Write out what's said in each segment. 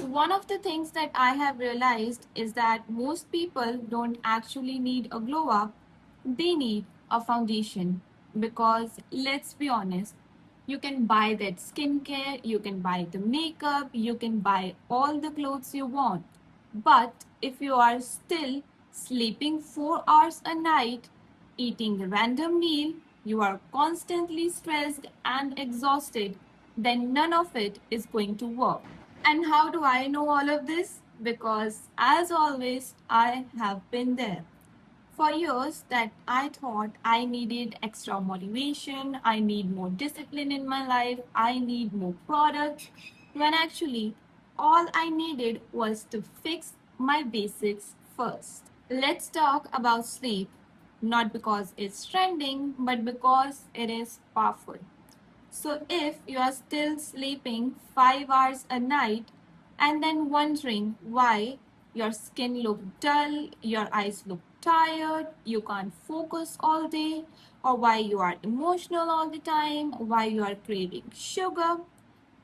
One of the things that I have realized is that most people don't actually need a glow up, they need a foundation. Because let's be honest, you can buy that skincare, you can buy the makeup, you can buy all the clothes you want. But if you are still sleeping 4 hours a night, eating a random meal, you are constantly stressed and exhausted, then none of it is going to work. And how do I know all of this? Because as always, I have been there. For years that I thought I needed extra motivation, I need more discipline in my life, I need more products, when actually all I needed was to fix my basics first. Let's talk about sleep, not because it's trending, but because it is powerful. So, if you are still sleeping 5 hours a night and then wondering why your skin look dull, your eyes look tired, you can't focus all day, or why you are emotional all the time, why you are craving sugar,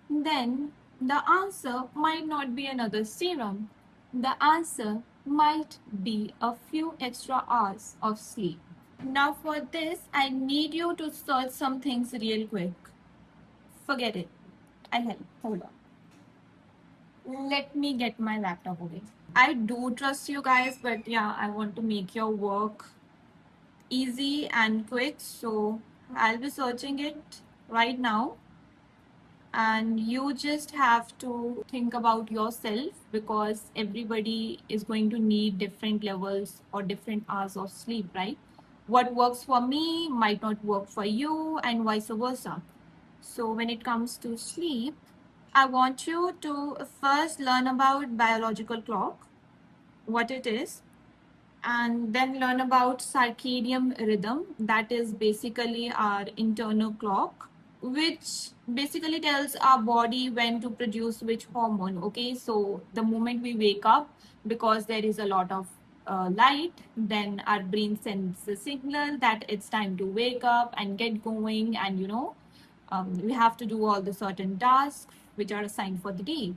then the answer might not be another serum. The answer might be a few extra hours of sleep. Now, for this, I need you to search some things real quick. Forget it. I'll help. Hold on. Let me get my laptop away. I do trust you guys, but yeah, I want to make your work easy and quick. So I'll be searching it right now. And you just have to think about yourself because everybody is going to need different levels or different hours of sleep, right? What works for me might not work for you, and vice versa. So, when it comes to sleep, I want you to first learn about biological clock, what it is, and then learn about circadian rhythm, that is basically our internal clock, which basically tells our body when to produce which hormone. Okay, so the moment we wake up, because there is a lot of light, then our brain sends a signal that it's time to wake up and get going, and we have to do all the certain tasks which are assigned for the day.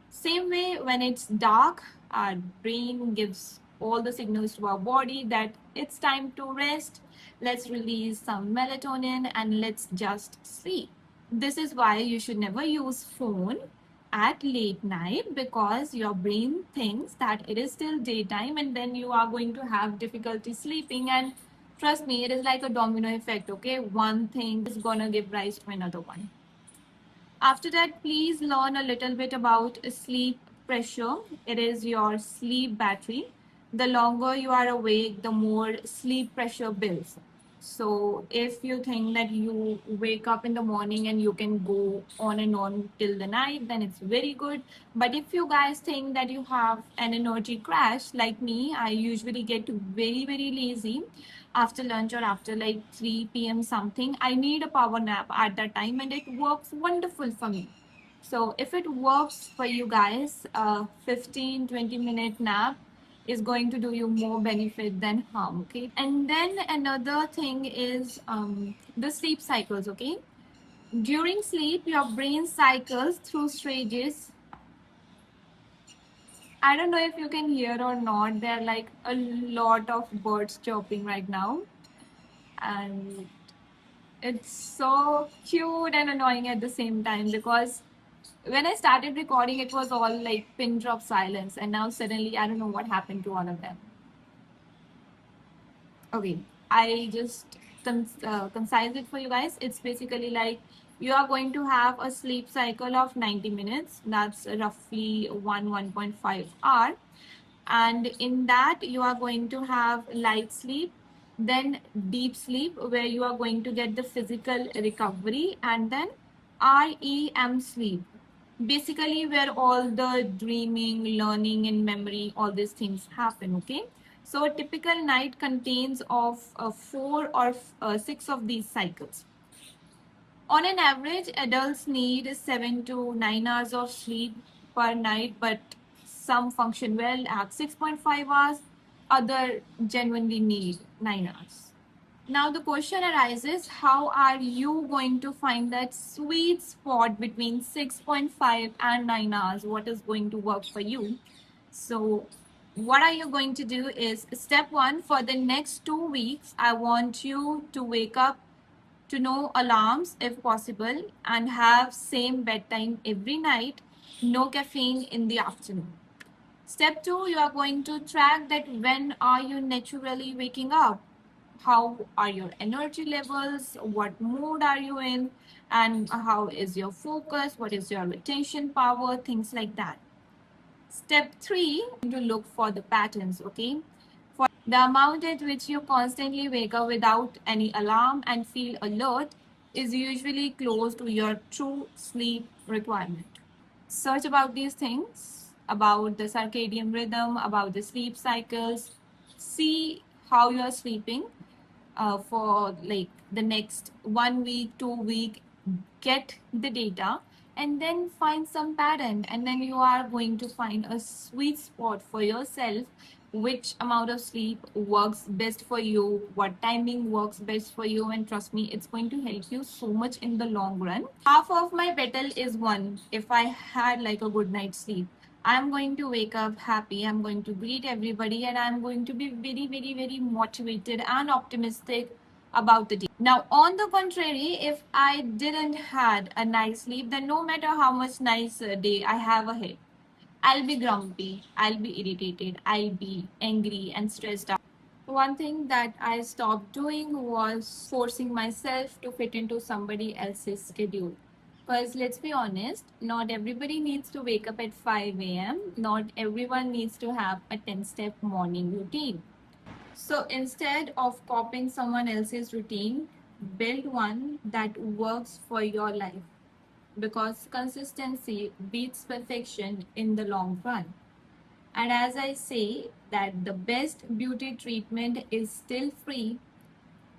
Same way, when it's dark, our brain gives all the signals to our body that it's time to rest. Let's release some melatonin and let's just sleep. This is why you should never use phone at late night, because your brain thinks that it is still daytime and then you are going to have difficulty sleeping. And trust me, it is like a domino effect. Okay, one thing is gonna give rise to another one. After that, please learn a little bit about sleep pressure. It is your sleep battery. The longer you are awake, the more sleep pressure builds. So, if you think that you wake up in the morning and you can go on and on till the night, then it's very good. But if you guys think that you have an energy crash, like me, I usually get very, very lazy after lunch or after like 3 p.m. something. I need a power nap at that time and it works wonderful for me. So if it works for you guys, a 15-20 minute nap is going to do you more benefit than harm. Okay. And then another thing is the sleep cycles. Okay. During sleep, your brain cycles through stages. I don't know if you can hear or not. There are like a lot of birds chirping right now. And it's so cute and annoying at the same time, because when I started recording, it was all like pin drop silence, and now suddenly I don't know what happened to all of them. Okay, I just concise it for you guys. It's basically like you are going to have a sleep cycle of 90 minutes. That's roughly 1.5 hour. And in that, you are going to have light sleep, then deep sleep, where you are going to get the physical recovery, and then REM sleep, basically where all the dreaming, learning, and memory, all these things happen. Okay, so a typical night contains of 4 or 6 of these cycles. On an average, adults need 7 to 9 hours of sleep per night, but some function well at 6.5 hours. Other genuinely need 9 hours. Now the question arises, how are you going to find that sweet spot between 6.5 and 9 hours? What is going to work for you? So what are you going to do is, step one, for the next 2 weeks, I want you to wake up to no alarms if possible and have same bedtime every night, no caffeine in the afternoon. Step two, you are going to track that when are you naturally waking up? How are your energy levels? What mood are you in? And how is your focus? What is your retention power? Things like that. Step three, to look for the patterns, okay? For the amount at which you constantly wake up without any alarm and feel alert is usually close to your true sleep requirement. Search about these things, about the circadian rhythm, about the sleep cycles. See how you are sleeping for like the next 1 week, 2 week, get the data and then find some pattern, and then you are going to find a sweet spot for yourself, which amount of sleep works best for you, what timing works best for you, and trust me, it's going to help you so much in the long run. Half of my battle is won if I had like a good night's sleep. I'm going to wake up happy, I'm going to greet everybody, and I'm going to be very, very, very motivated and optimistic about the day. Now, on the contrary, if I didn't had a nice sleep, then no matter how much nice day I have ahead, I'll be grumpy, I'll be irritated, I'll be angry and stressed out. One thing that I stopped doing was forcing myself to fit into somebody else's schedule. Because let's be honest, not everybody needs to wake up at 5 a.m., not everyone needs to have a 10-step morning routine. So instead of copying someone else's routine, build one that works for your life, because consistency beats perfection in the long run. And as I say, that the best beauty treatment is still free,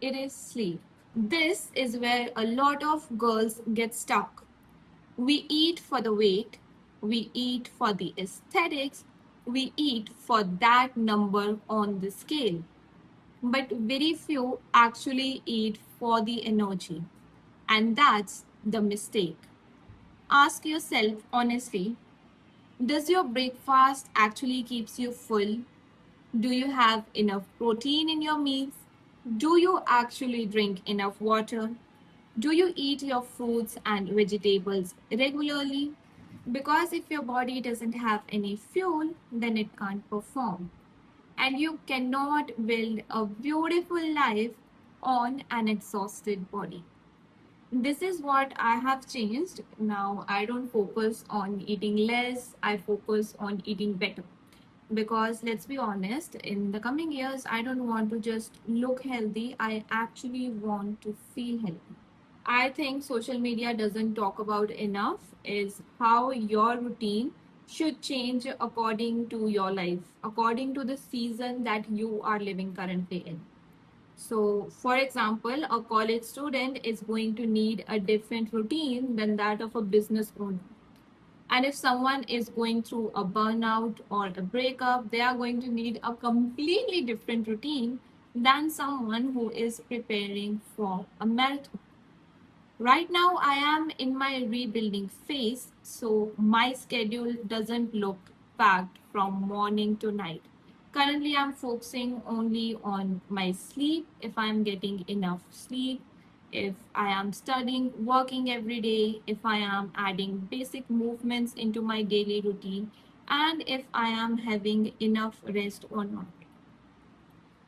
it is sleep. This is where a lot of girls get stuck. We eat for the weight, we eat for the aesthetics, we eat for that number on the scale. But very few actually eat for the energy. And that's the mistake. Ask yourself honestly, does your breakfast actually keeps you full? Do you have enough protein in your meals? Do you actually drink enough water? Do you eat your fruits and vegetables regularly? Because if your body doesn't have any fuel, then it can't perform. And you cannot build a beautiful life on an exhausted body. This is what I have changed. Now I don't focus on eating less, I focus on eating better. Because let's be honest, in the coming years, I don't want to just look healthy, I actually want to feel healthy. I think social media doesn't talk about enough is how your routine should change according to your life, according to the season that you are living currently in. So, for example, a college student is going to need a different routine than that of a business owner. And if someone is going through a burnout or a breakup, they are going to need a completely different routine than someone who is preparing for a marathon. Right now, I am in my rebuilding phase, so my schedule doesn't look packed from morning to night. Currently, I'm focusing only on my sleep, if I'm getting enough sleep, if I am studying, working every day, if I am adding basic movements into my daily routine, and if I am having enough rest or not.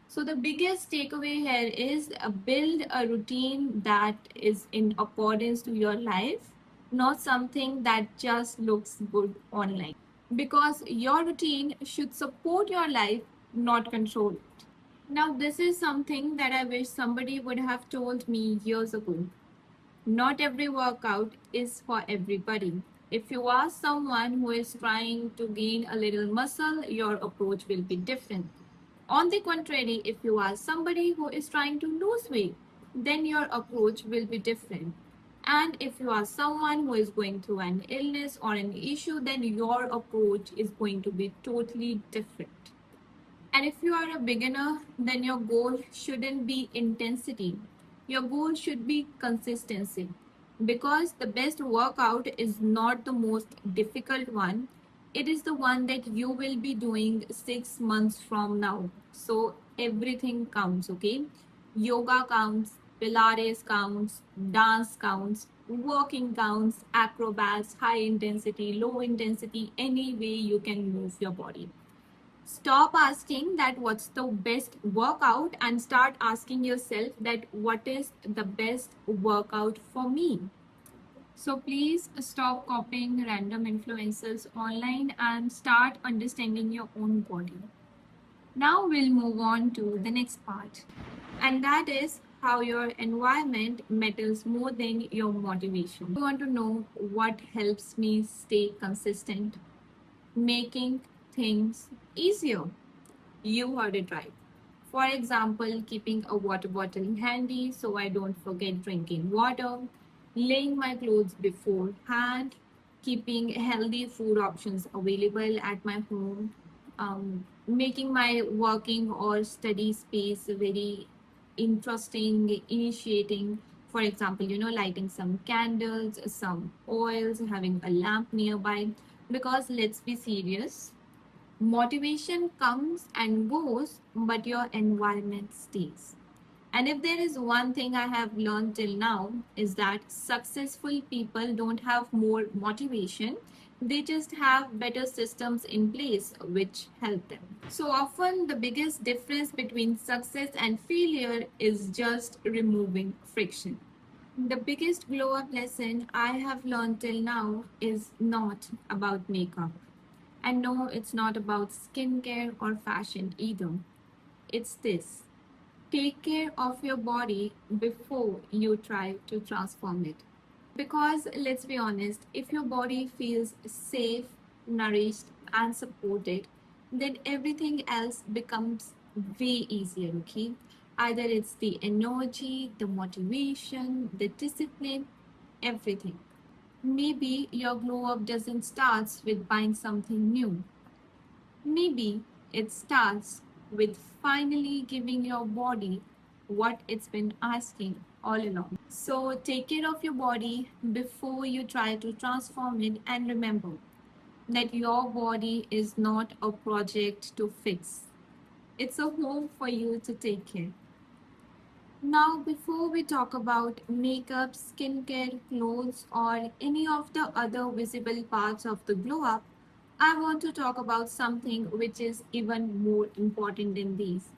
So the biggest takeaway here is build a routine that is in accordance to your life, not something that just looks good online. Because your routine should support your life, not control it. Now, this is something that I wish somebody would have told me years ago. Not every workout is for everybody. If you are someone who is trying to gain a little muscle, your approach will be different. On the contrary, if you are somebody who is trying to lose weight, then your approach will be different. And if you are someone who is going through an illness or an issue, then your approach is going to be totally different. And if you are a beginner, then your goal shouldn't be intensity. Your goal should be consistency. Because the best workout is not the most difficult one, it is the one that you will be doing 6 months from now. So everything counts, okay? Yoga counts, Pilates counts, dance counts, walking counts, acrobats, high intensity, low intensity, any way you can move your body. Stop asking that what's the best workout and start asking yourself that what is the best workout for me. So please stop copying random influencers online and start understanding your own body. Now we'll move on to the next part, and that is how your environment matters more than your motivation. I want to know what helps me stay consistent, making things easier. You heard it right. For example, keeping a water bottle handy so I don't forget drinking water, laying my clothes beforehand, keeping healthy food options available at my home, making my working or study space very interesting, initiating. For example, lighting some candles, some oils, having a lamp nearby. Because let's be serious, motivation comes and goes, but your environment stays. And if there is one thing I have learned till now, is that successful people don't have more motivation, they just have better systems in place which help them. So often, the biggest difference between success and failure is just removing friction. The biggest glow up lesson I have learned till now is not about makeup. And no, it's not about skincare or fashion either. It's this: take care of your body before you try to transform it. Because let's be honest, if your body feels safe, nourished, and supported, then everything else becomes way easier, okay? Either it's the energy, the motivation, the discipline, everything. Maybe your glow up doesn't start with buying something new. Maybe it starts with finally giving your body what it's been asking all along. So take care of your body before you try to transform it, and remember that your body is not a project to fix. It's a home for you to take care. Now, before we talk about makeup, skincare, clothes, or any of the other visible parts of the glow up, I want to talk about something which is even more important than these,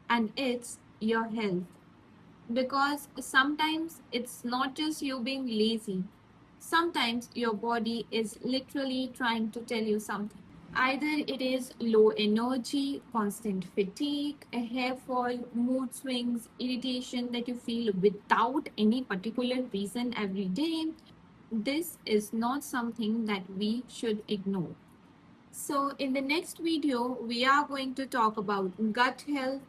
and it's your health. Because sometimes it's not just you being lazy, sometimes your body is literally trying to tell you something. Either it is low energy, constant fatigue, a hair fall, mood swings, irritation that you feel without any particular reason every day. This is not something that we should ignore. So, in the next video, we are going to talk about gut health,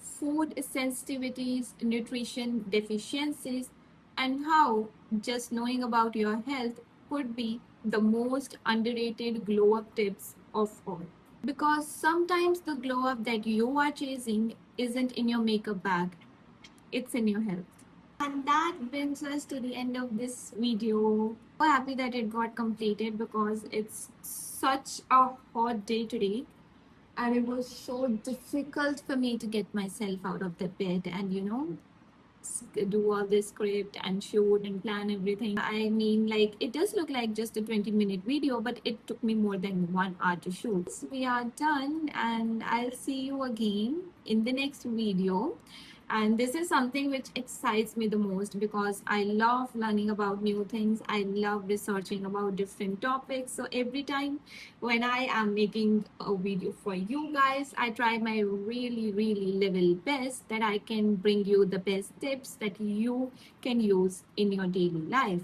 food sensitivities, nutrition deficiencies, and how just knowing about your health could be the most underrated glow up tips of all. Because sometimes the glow up that you are chasing isn't in your makeup bag, it's in your health. And that brings us to the end of this video. So happy that it got completed because it's such a hot day today. And it was so difficult for me to get myself out of the bed and, do all this script and shoot and plan everything. I mean, like, it does look like just a 20-minute video, but it took me more than 1 hour to shoot. We are done, and I'll see you again in the next video. And this is something which excites me the most because I love learning about new things. I love researching about different topics. So every time when I am making a video for you guys, I try my really, really level best that I can bring you the best tips that you can use in your daily life.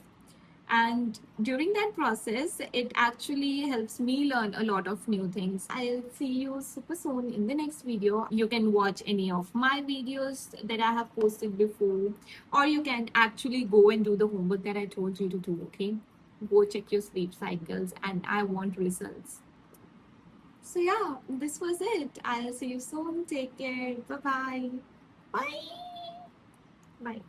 And during that process, it actually helps me learn a lot of new things. I'll see you super soon in the next video. You can watch any of my videos that I have posted before, or you can actually go and do the homework that I told you to do, okay? Go check your sleep cycles, and I want results. So yeah, this was it. I'll see you soon. Take care. Bye bye. Bye. Bye.